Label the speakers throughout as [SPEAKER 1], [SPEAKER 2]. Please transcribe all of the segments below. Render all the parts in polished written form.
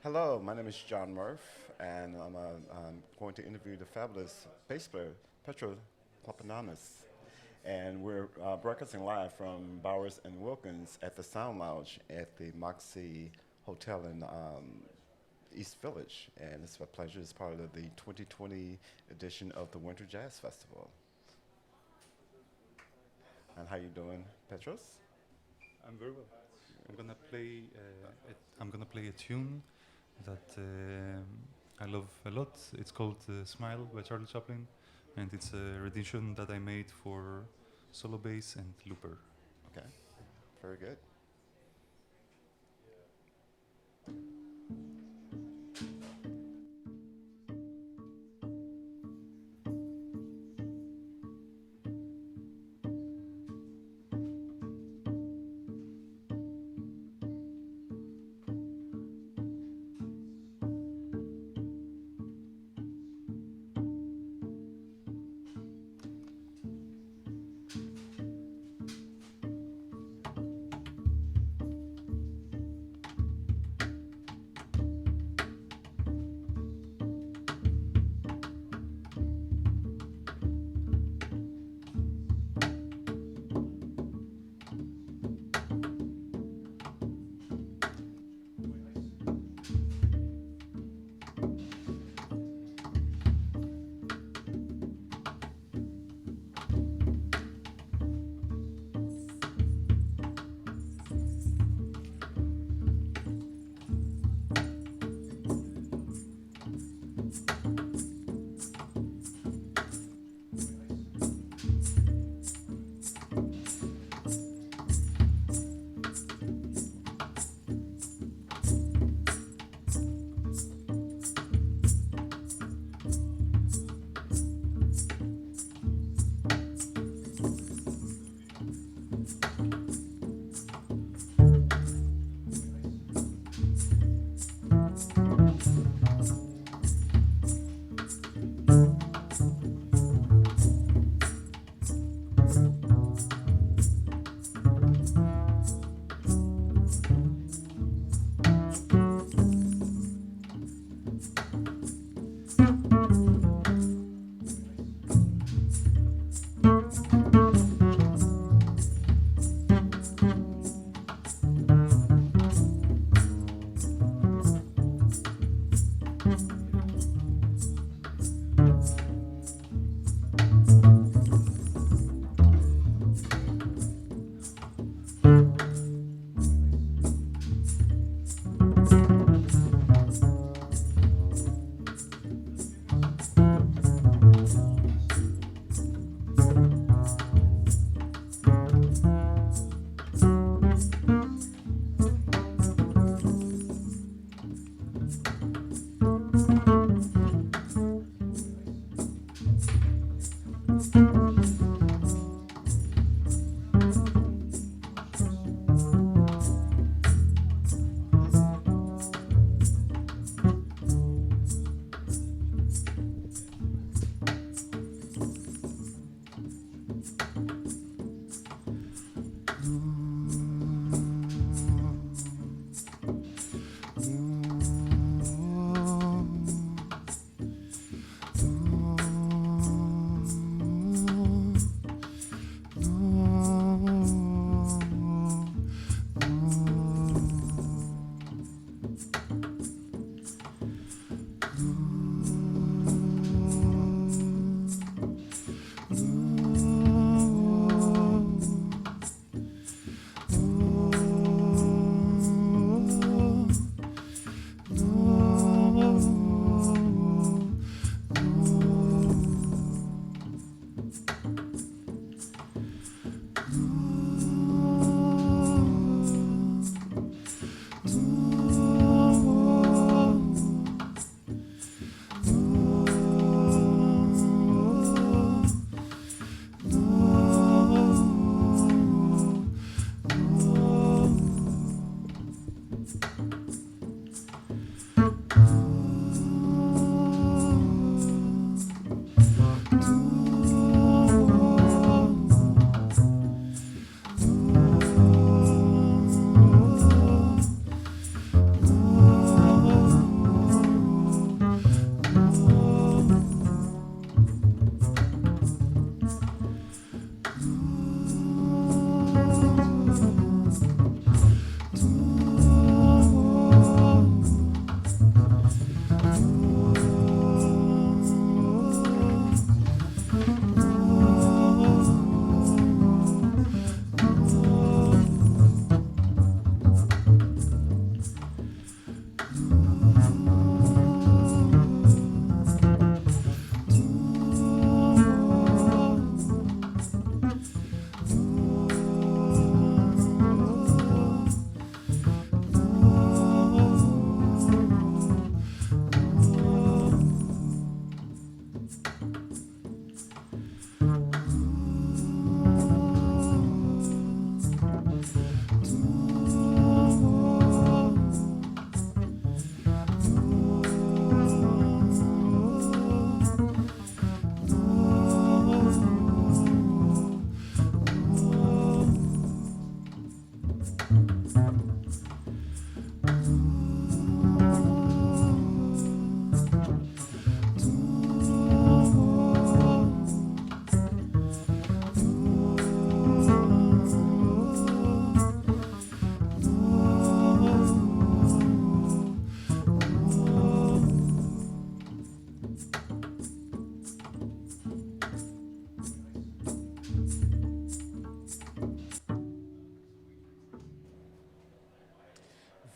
[SPEAKER 1] Hello, my name is John Murph, and I'm going to interview the fabulous bass player, Petro Klamapanis. And we're broadcasting live from Bowers and Wilkins at the Sound Lounge at the Moxie Hotel in East Village. And it's a pleasure as part of the 2020 edition of the Winter Jazz Festival. And how you doing, Petros?
[SPEAKER 2] I'm very well. I'm gonna play a tune that I love a lot. It's called "Smile" by Charlie Chaplin, and it's a rendition that I made for solo bass and looper.
[SPEAKER 1] Okay, very good.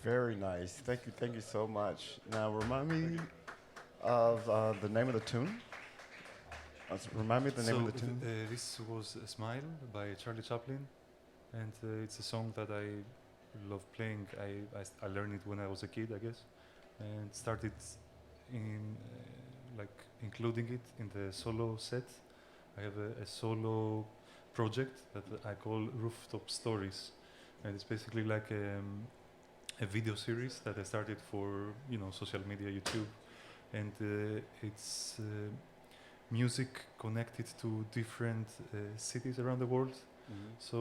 [SPEAKER 1] Very nice. Thank you so much. Now remind me of the name of the tune. Remind me of the name
[SPEAKER 2] So
[SPEAKER 1] of the tune.
[SPEAKER 2] this was Smile by Charlie Chaplin, and it's a song that I love playing. I learned it when I was a kid, I guess, and started in like including it in the solo set. I have a solo project that I call Rooftop Stories, and it's basically like a video series that I started for social media, YouTube, and it's music connected to different cities around the world.
[SPEAKER 1] Mhm.
[SPEAKER 2] So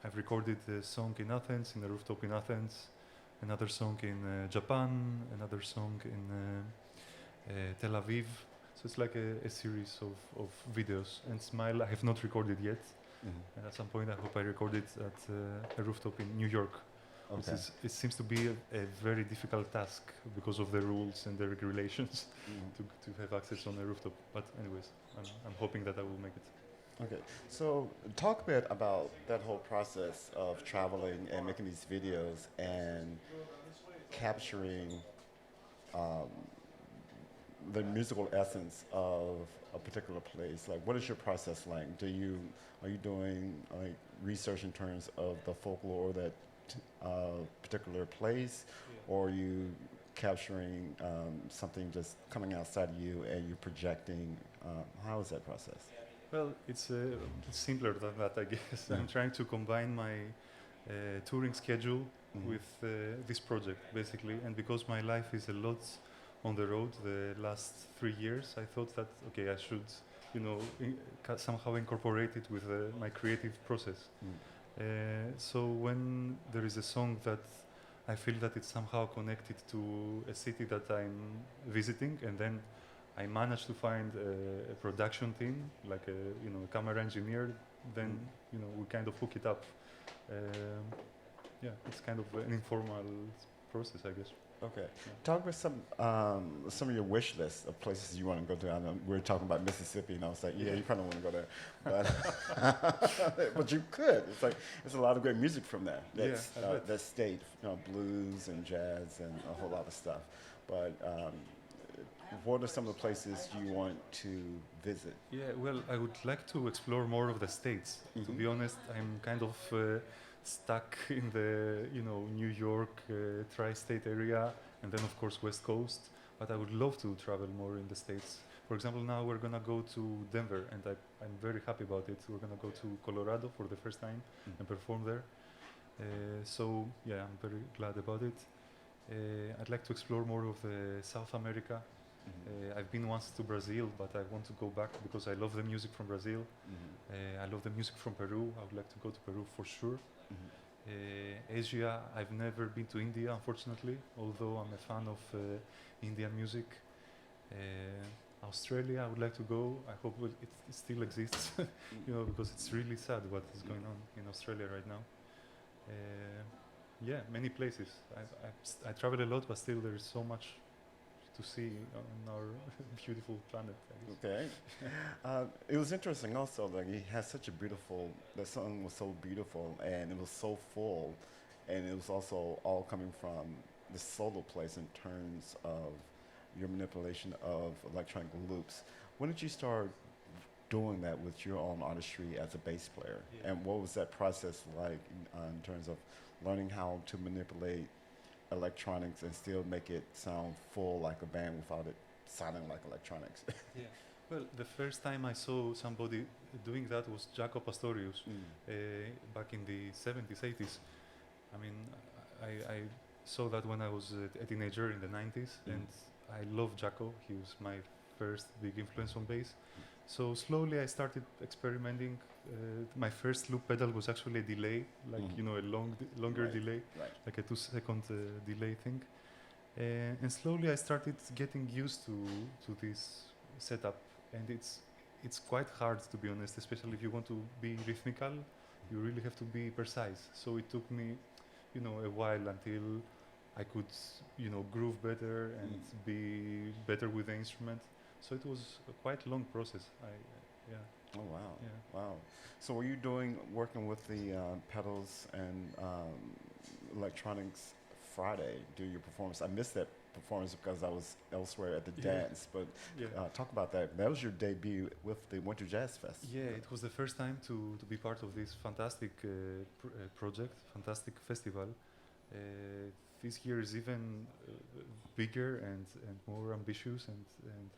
[SPEAKER 2] I've recorded a song in Athens, in a rooftop in Athens, another song in Japan, another song in Tel Aviv. So it's like a series of videos. And Smile I have not recorded yet.
[SPEAKER 1] Mhm.
[SPEAKER 2] And at some point I hope I record it at a rooftop in New York. Which
[SPEAKER 1] Okay.
[SPEAKER 2] it seems to be a very difficult task because of the rules and the regulations
[SPEAKER 1] Mhm.
[SPEAKER 2] to have access on a rooftop. But anyways, I'm hoping that I will make it.
[SPEAKER 1] Okay, so talk a bit about that whole process of traveling and making these videos and capturing um, the musical essence of a particular place. Like, what is your process like? Are you doing like research in terms of the folklore of that particular place, or are you capturing something just coming outside of you and you're projecting? How is that process?
[SPEAKER 2] Well, it's simpler than that, I guess. I'm trying to combine my touring schedule with this project, basically. And because my life is a lot on the road the last 3 years, I thought that, okay, I should, somehow incorporate it with my creative process. So when there is a song that I feel that it's somehow connected to a city that I'm visiting, and then I manage to find a production team, like a camera engineer, then we kind of hook it up. Yeah, it's kind of an informal process, I guess.
[SPEAKER 1] Okay. Talk about some of your wish list of places you want to go to. I know we were talking about Mississippi, and I was like, yeah, you kind of want to go there, but but you could. It's like there's a lot of great music from there. That's,
[SPEAKER 2] I bet.
[SPEAKER 1] that state, blues and jazz and a whole lot of stuff. But what are some of the places you want to visit?
[SPEAKER 2] Yeah, well, I would like to explore more of the states. To be honest, I'm kind of stuck in the New York tri-state area, and then of course West Coast. But I would love to travel more in the states. For example, now we're gonna go to Denver, and I'm very happy about it. We're gonna go to Colorado for the first time and perform there. So yeah, I'm very glad about it. I'd like to explore more of South America. I've been once to Brazil, but I want to go back because I love the music from Brazil. I love the music from Peru. I would like to go to Peru for sure. Asia, I've never been to India, unfortunately, although I'm a fan of Indian music. Australia, I would like to go. I hope it still exists, because it's really sad what is going on in Australia right now. Yeah, many places. I travel a lot, but still there is so much to see on our beautiful planet, I guess.
[SPEAKER 1] Okay. It was interesting also that he has such a beautiful, the song was so beautiful and it was so full, and it was also all coming from the solo place in terms of your manipulation of electronic loops. When did you start doing that with your own artistry as a bass player?
[SPEAKER 2] Yeah.
[SPEAKER 1] And what was that process like in terms of learning how to manipulate electronics and still make it sound full like a band without it sounding like electronics?
[SPEAKER 2] Yeah. Well, the first time I saw somebody doing that was Jaco Pastorius back in the 70s, 80s. I mean, I saw that when I was a teenager in the 90s, and I love Jaco. He was my first big influence on bass. So slowly I started experimenting. My first loop pedal was actually a delay, like a longer
[SPEAKER 1] Right,
[SPEAKER 2] delay,
[SPEAKER 1] right.
[SPEAKER 2] like a 2-second delay thing. And slowly I started getting used to this setup, and it's quite hard, to be honest, especially if you want to be rhythmical. You really have to be precise. So it took me, a while until I could, groove better and be better with the instrument. So it was a quite long process. Yeah.
[SPEAKER 1] Oh wow!
[SPEAKER 2] Yeah.
[SPEAKER 1] Wow. So were you working with the pedals and Electronics Friday do your performance. I missed that performance because I was elsewhere at the
[SPEAKER 2] Yeah.
[SPEAKER 1] dance. But
[SPEAKER 2] Yeah.
[SPEAKER 1] talk about that. That was your debut with the Winter Jazz Fest.
[SPEAKER 2] Yeah, it was the first time to be part of this fantastic project, fantastic festival. This year is even bigger and more ambitious, and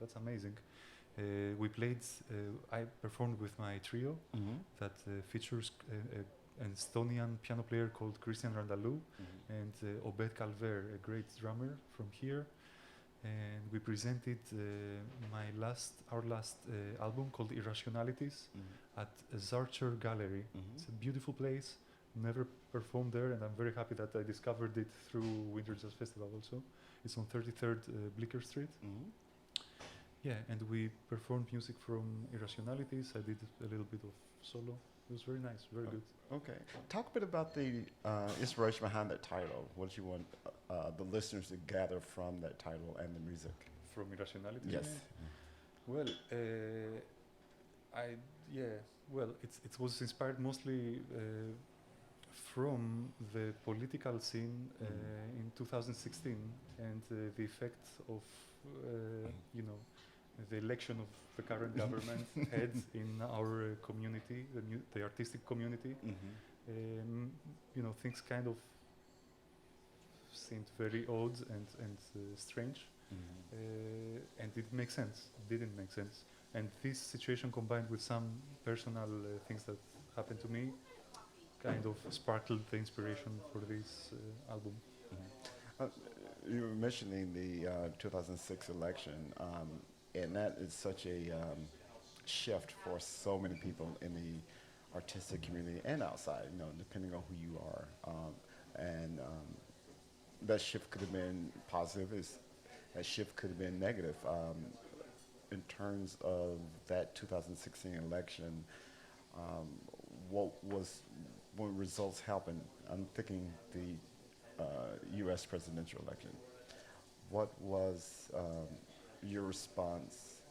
[SPEAKER 2] that's amazing. We played, I performed with my trio
[SPEAKER 1] Mm-hmm.
[SPEAKER 2] that features an Estonian piano player called Christian Randalou
[SPEAKER 1] Mm-hmm.
[SPEAKER 2] and Obed Calver, a great drummer from here. And we presented our last album called Irrationalities
[SPEAKER 1] Mm-hmm.
[SPEAKER 2] at Zarcher Gallery.
[SPEAKER 1] Mm-hmm.
[SPEAKER 2] It's a beautiful place. Never performed there, and I'm very happy that I discovered it through Winter Jazz Festival also. It's on 33rd Blicker Street.
[SPEAKER 1] Mm-hmm.
[SPEAKER 2] Yeah, and we performed music from Irrationalities. I did a little bit of solo. It was very nice, very good.
[SPEAKER 1] Okay. Talk a bit about the inspiration behind that title. What did you want the listeners to gather from that title and the music?
[SPEAKER 2] From Irrationalities?
[SPEAKER 1] Yes.
[SPEAKER 2] Well, it was inspired mostly from the political scene in 2016 and the effect of the election of the current government had in our community, the artistic community.
[SPEAKER 1] Mm-hmm.
[SPEAKER 2] Things kind of seemed very odd and strange,
[SPEAKER 1] Mm-hmm.
[SPEAKER 2] and it makes sense. Didn't make sense. And this situation combined with some personal things that happened to me kind of sparkled the inspiration for this album.
[SPEAKER 1] Mm-hmm. You were mentioning the 2006 election, and that is such a shift for so many people in the artistic community and outside, depending on who you are. And that shift could have been positive, that shift could have been negative. In terms of that 2016 election, when results happened, I'm thinking the U.S. presidential election. What was your response,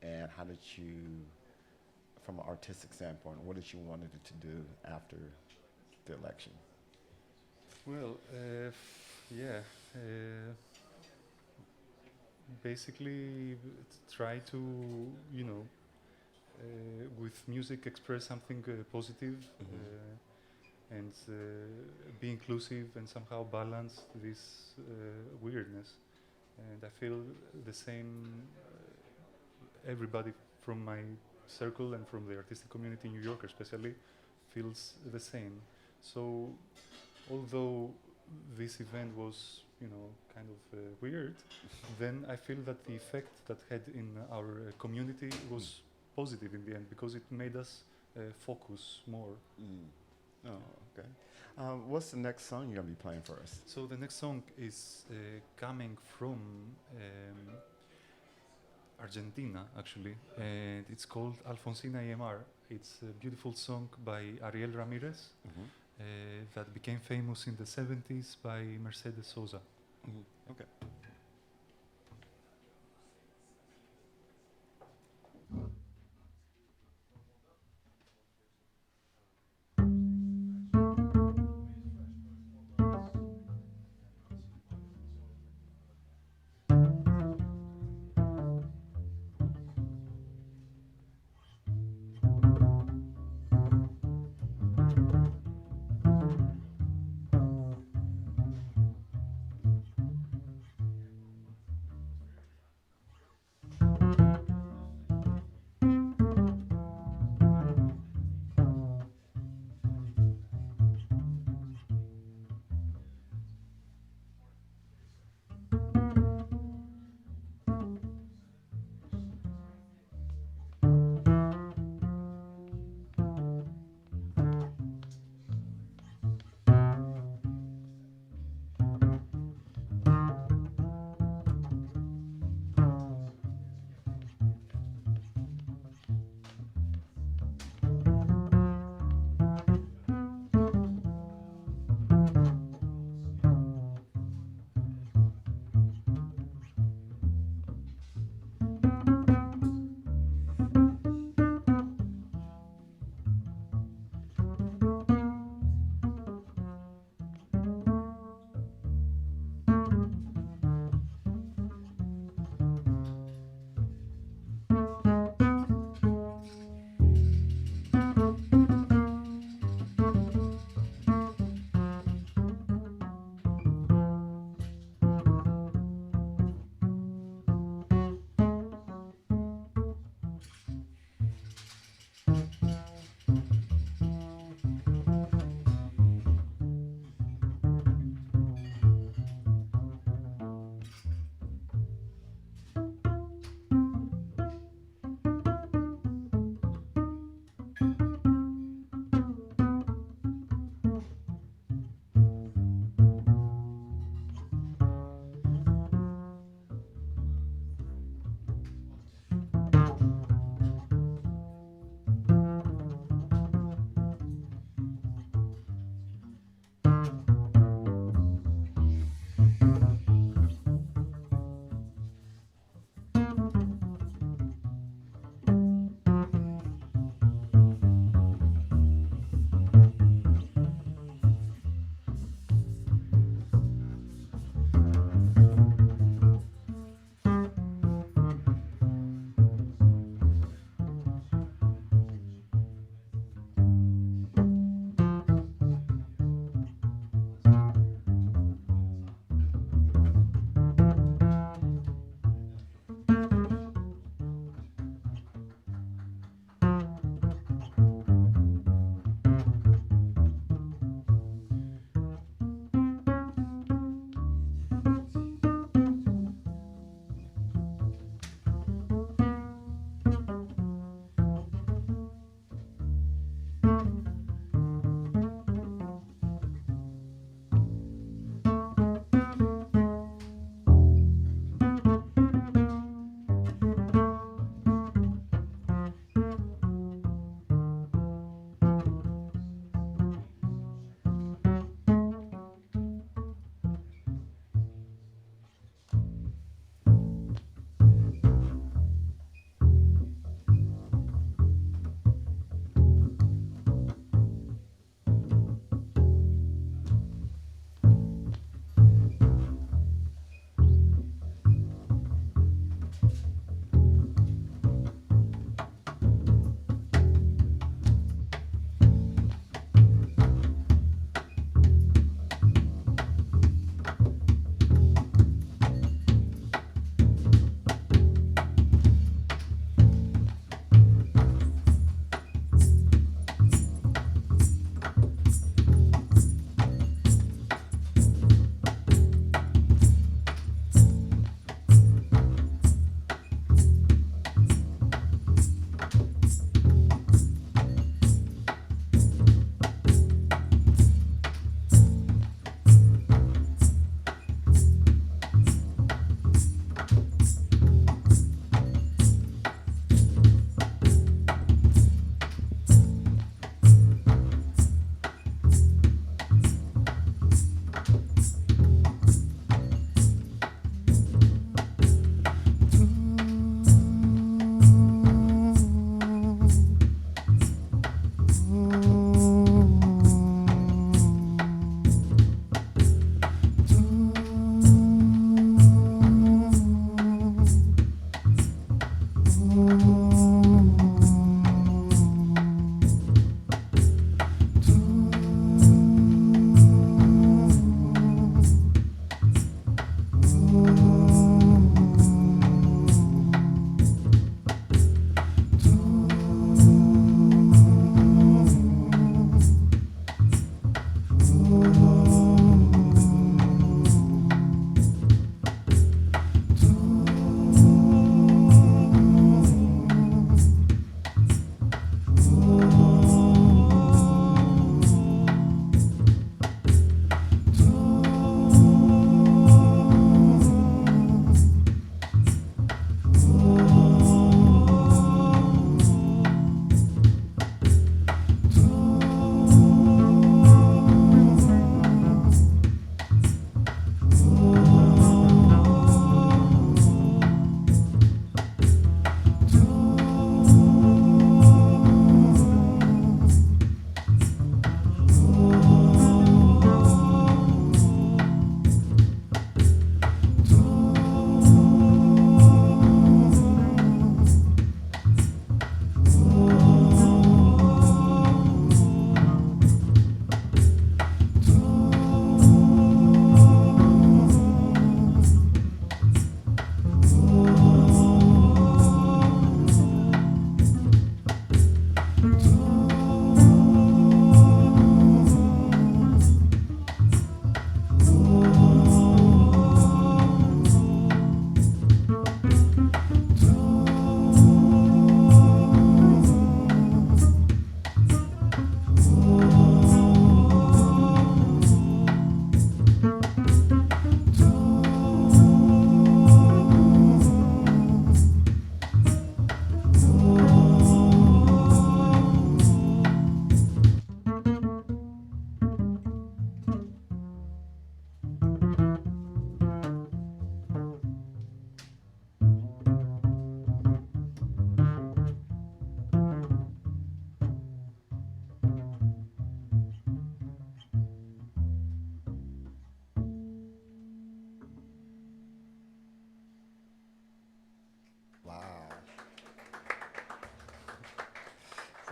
[SPEAKER 1] and how did you, from an artistic standpoint, what did you wanted it to do after the election?
[SPEAKER 2] Well, basically try to, with music express something positive, and be inclusive and somehow balance this weirdness. And I feel the same, everybody from my circle and from the artistic community in New York especially feels the same. So although this event was, kind of weird, then I feel that the effect that had in our community was positive in the end, because it made us focus more.
[SPEAKER 1] Oh, okay. What's the next song you're going to be playing for us?
[SPEAKER 2] So the next song is coming from Argentina, actually, and it's called Alfonsina EMR. It's a beautiful song by Ariel Ramirez that became famous in the 70s by Mercedes Sosa.
[SPEAKER 1] Okay.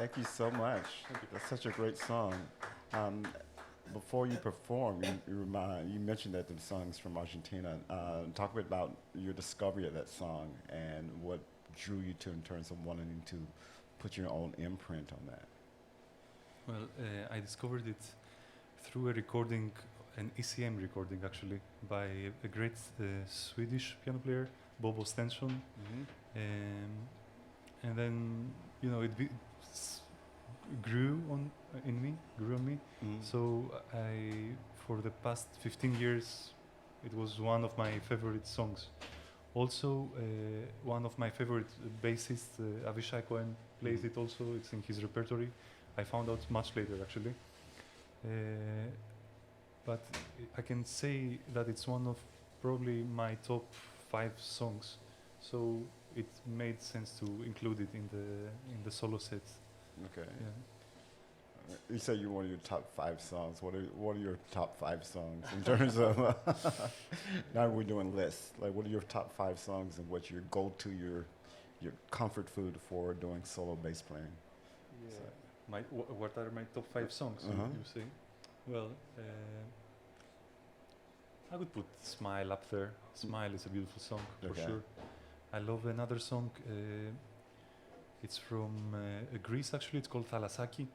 [SPEAKER 1] Thank you so much. That's such a great song. Um, Before you perform, you mentioned that the song's from Argentina. Talk a bit about your discovery of that song and what drew you to in terms of wanting to put your own imprint on that.
[SPEAKER 2] Well, I discovered it through a recording, an ECM recording actually, by a great Swedish piano player, Bobo Stenson. And then, grew on grew on me. So for the past 15 years, it was one of my favorite songs. Also, one of my favorite bassists, Avishai Cohen, plays it also. It's in his repertory. I found out much later, actually. But I can say that it's one of probably my top 5 songs. So it made sense to include it in the solo set.
[SPEAKER 1] Okay.
[SPEAKER 2] Yeah.
[SPEAKER 1] You say you're one of your top 5 songs. What are your top 5 songs in terms of? Now we're doing lists. Like, what are your top 5 songs and what's your go-to, your comfort food for doing solo bass playing?
[SPEAKER 2] Yeah. What are my top 5 songs? You say? Well, I would put "Smile" up there. "Smile" is a beautiful song for sure. I love another song. It's from Greece actually. It's called Thalasaki.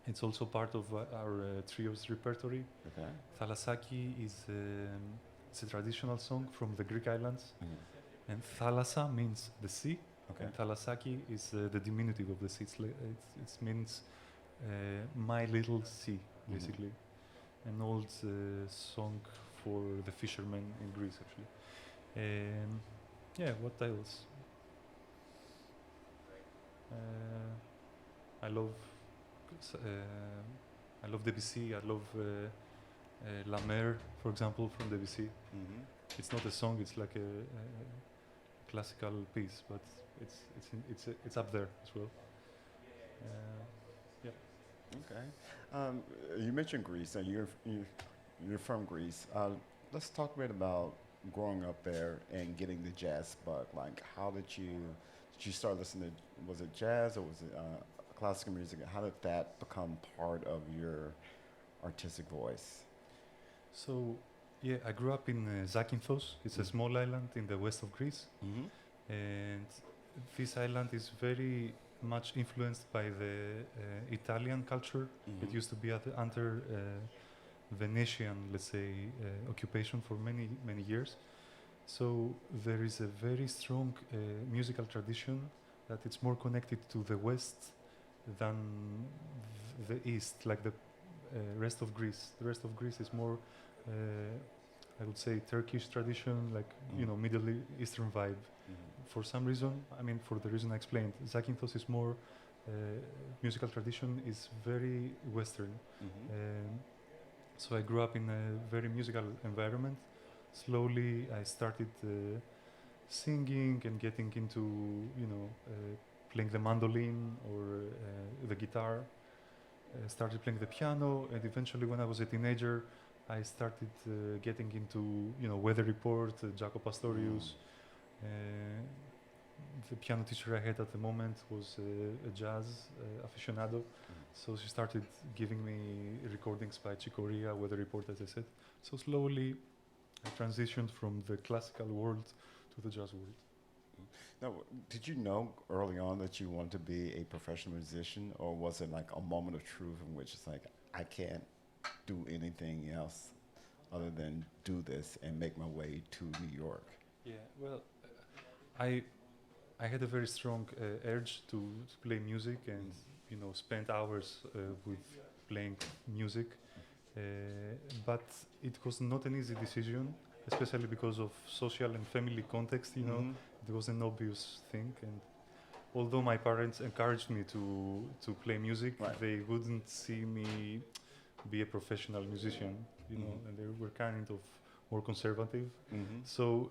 [SPEAKER 2] It's also part of our trio's repertory.
[SPEAKER 1] Okay.
[SPEAKER 2] Thalasaki it's a traditional song from the Greek islands, and Thalassa means the sea, and Thalasaki is the diminutive of the sea. It means my little sea, basically. An old song for the fishermen in Greece, actually. Yeah, what else? I love Debussy. I love La Mer, for example, from Debussy. It's not a song; it's like a classical piece, but it's up there as well. Yeah.
[SPEAKER 1] Okay. You mentioned Greece, and you're from Greece. Let's talk a bit about growing up there and getting the jazz bug. Like, how did you start listening to? Was it jazz or was it classical music? How did that become part of your artistic voice?
[SPEAKER 2] So, yeah, I grew up in Zakynthos. It's a small island in the west of Greece, and this island is very much influenced by the Italian culture. It used to be under Venetian, let's say, occupation for many years. So there is a very strong musical tradition that it's more connected to the west than the east, like the rest of Greece. The rest of Greece is more, I would say, Turkish tradition, like Middle Eastern vibe. For some reason, for the reason I explained, Zakynthos is more musical tradition is very Western. So I grew up in a very musical environment. Slowly, I started singing and getting into, playing the mandolin or the guitar. Started playing the piano, and eventually, when I was a teenager, I started getting into, Weather Report, Jaco Pastorius. The piano teacher I had at the moment was a jazz aficionado, so she started giving me recordings by Chick Corea, Weather Report, as I said. So slowly, I transitioned from the classical world to the jazz world.
[SPEAKER 1] Now, did you know early on that you wanted to be a professional musician, or was it like a moment of truth in which it's like, I can't do anything else other than do this and make my way to New York?
[SPEAKER 2] Yeah, well, I had a very strong urge to play music and spend hours with playing music, but it was not an easy decision, especially because of social and family context. It was an obvious thing, and although my parents encouraged me to play music, they wouldn't see me be a professional musician, and they were kind of more conservative. So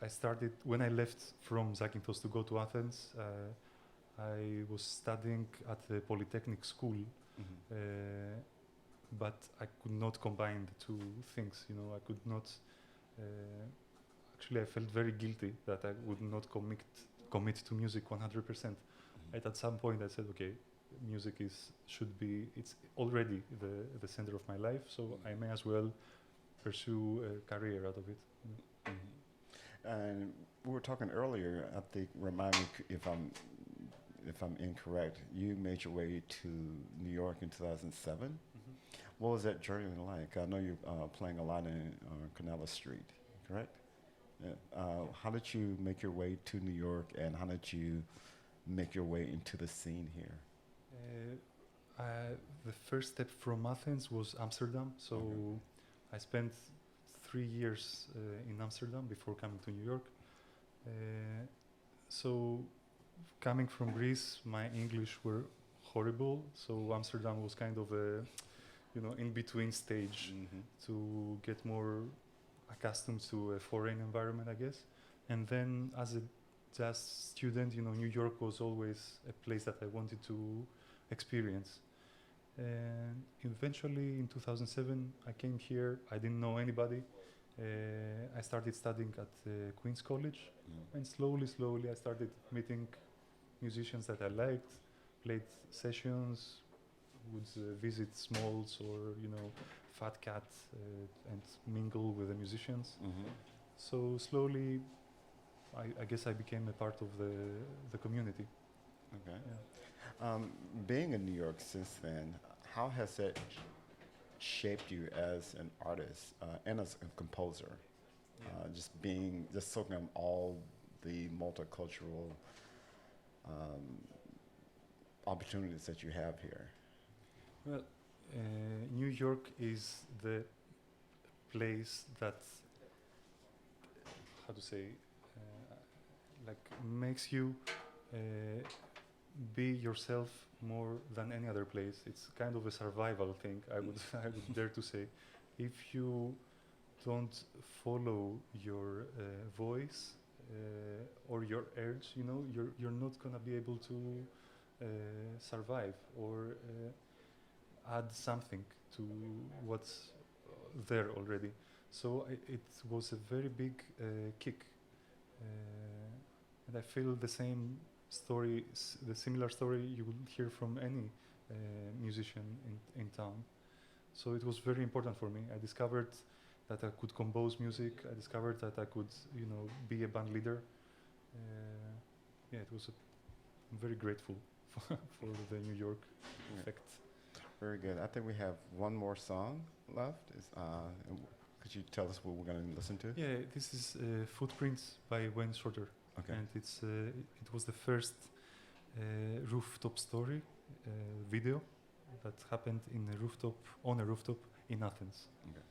[SPEAKER 2] I started, when I left from Zakynthos to go to Athens, I was studying at the Polytechnic school, but I could not combine the two things. I could not. Actually, I felt very guilty that I would not commit to music 100%. at some point I said, okay, music should be, it's already the center of my life, so I may as well pursue a career out of it.
[SPEAKER 1] And we were talking earlier, I think, remind me if I'm incorrect, you made your way to New York in 2007. What was that journey like? I know you're playing a lot in Canal Street, correct? Yeah. How did you make your way to New York, and how did you make your way into the scene here?
[SPEAKER 2] The first step from Athens was Amsterdam, so I spent 3 years in Amsterdam before coming to New York. So coming from Greece, my English were horrible, so Amsterdam was kind of a in-between stage to get more accustomed to a foreign environment, I guess. And then as a jazz student, New York was always a place that I wanted to experience. And eventually in 2007, I came here. I didn't know anybody. I started studying at Queen's College, and slowly I started meeting musicians that I liked, played sessions, would visit Smalls or Fat Cat and mingle with the musicians. So slowly, I guess I became a part of the community.
[SPEAKER 1] Okay.
[SPEAKER 2] Yeah.
[SPEAKER 1] Being in New York since then, how has that shaped you as an artist and as a composer? Just soaking up all the multicultural opportunities that you have here.
[SPEAKER 2] Well, New York is the place that, how to say, makes you be yourself more than any other place. It's kind of a survival thing, I would dare to say. If you don't follow your voice or your urge, you're not gonna be able to survive or add something to what's there already. So it was a very big kick, and I feel the same story, the similar story you would hear from any musician in town. So it was very important for me. I discovered that I could compose music. I discovered that I could, be a band leader. It was I'm very grateful for the New York effect.
[SPEAKER 1] Very good. I think we have one more song left. Could you tell us what we're going to listen to?
[SPEAKER 2] Yeah, this is Footprints by Wayne Shorter.
[SPEAKER 1] Okay.
[SPEAKER 2] And it was the first rooftop story video that happened on a rooftop in Athens.
[SPEAKER 1] Okay.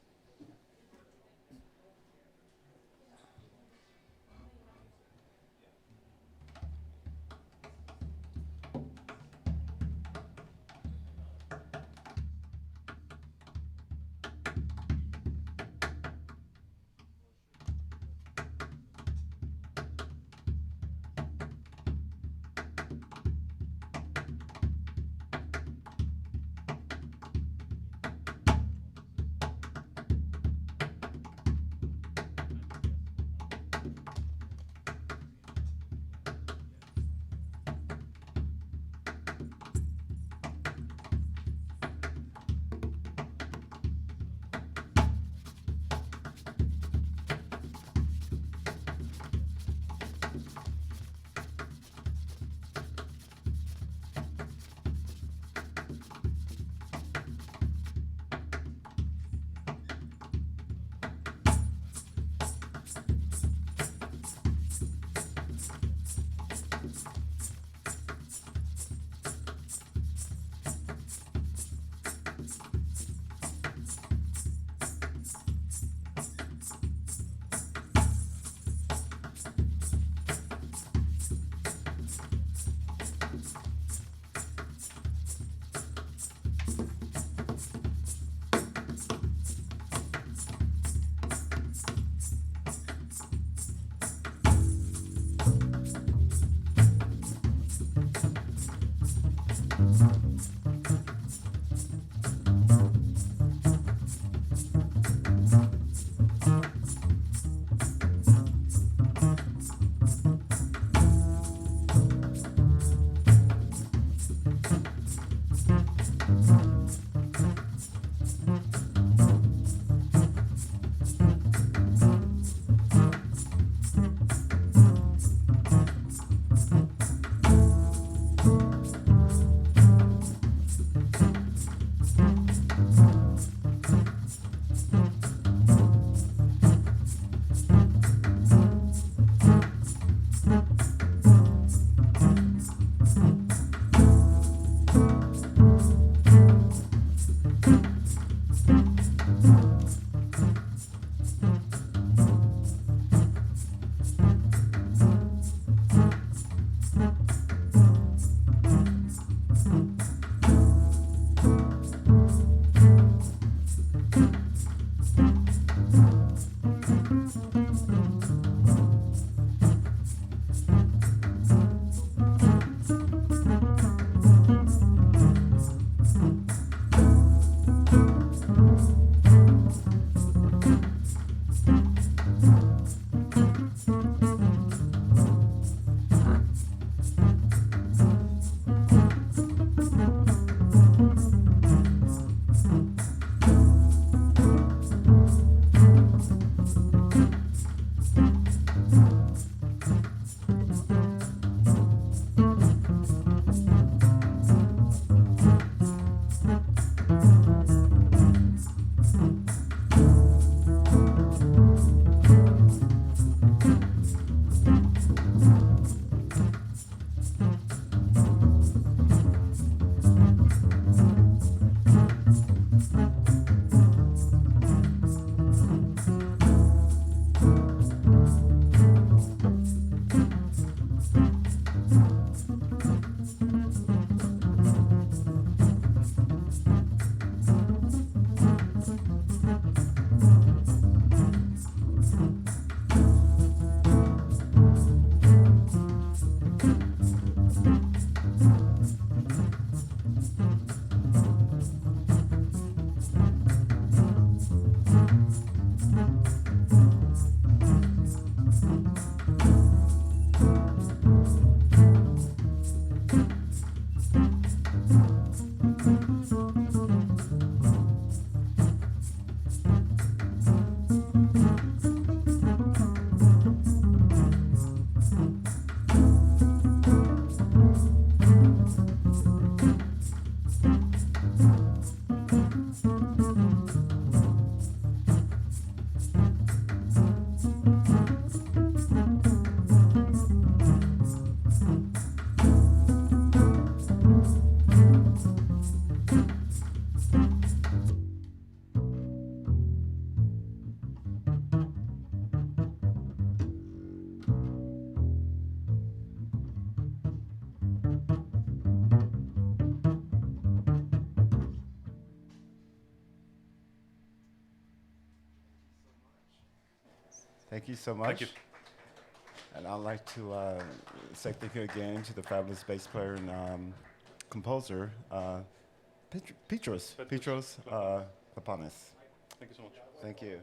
[SPEAKER 1] Thank you so much.
[SPEAKER 2] Thank you.
[SPEAKER 1] And I'd like to say thank you again to the fabulous bass player and composer, Petros Klampanis.
[SPEAKER 2] Thank you so much.
[SPEAKER 1] Thank you.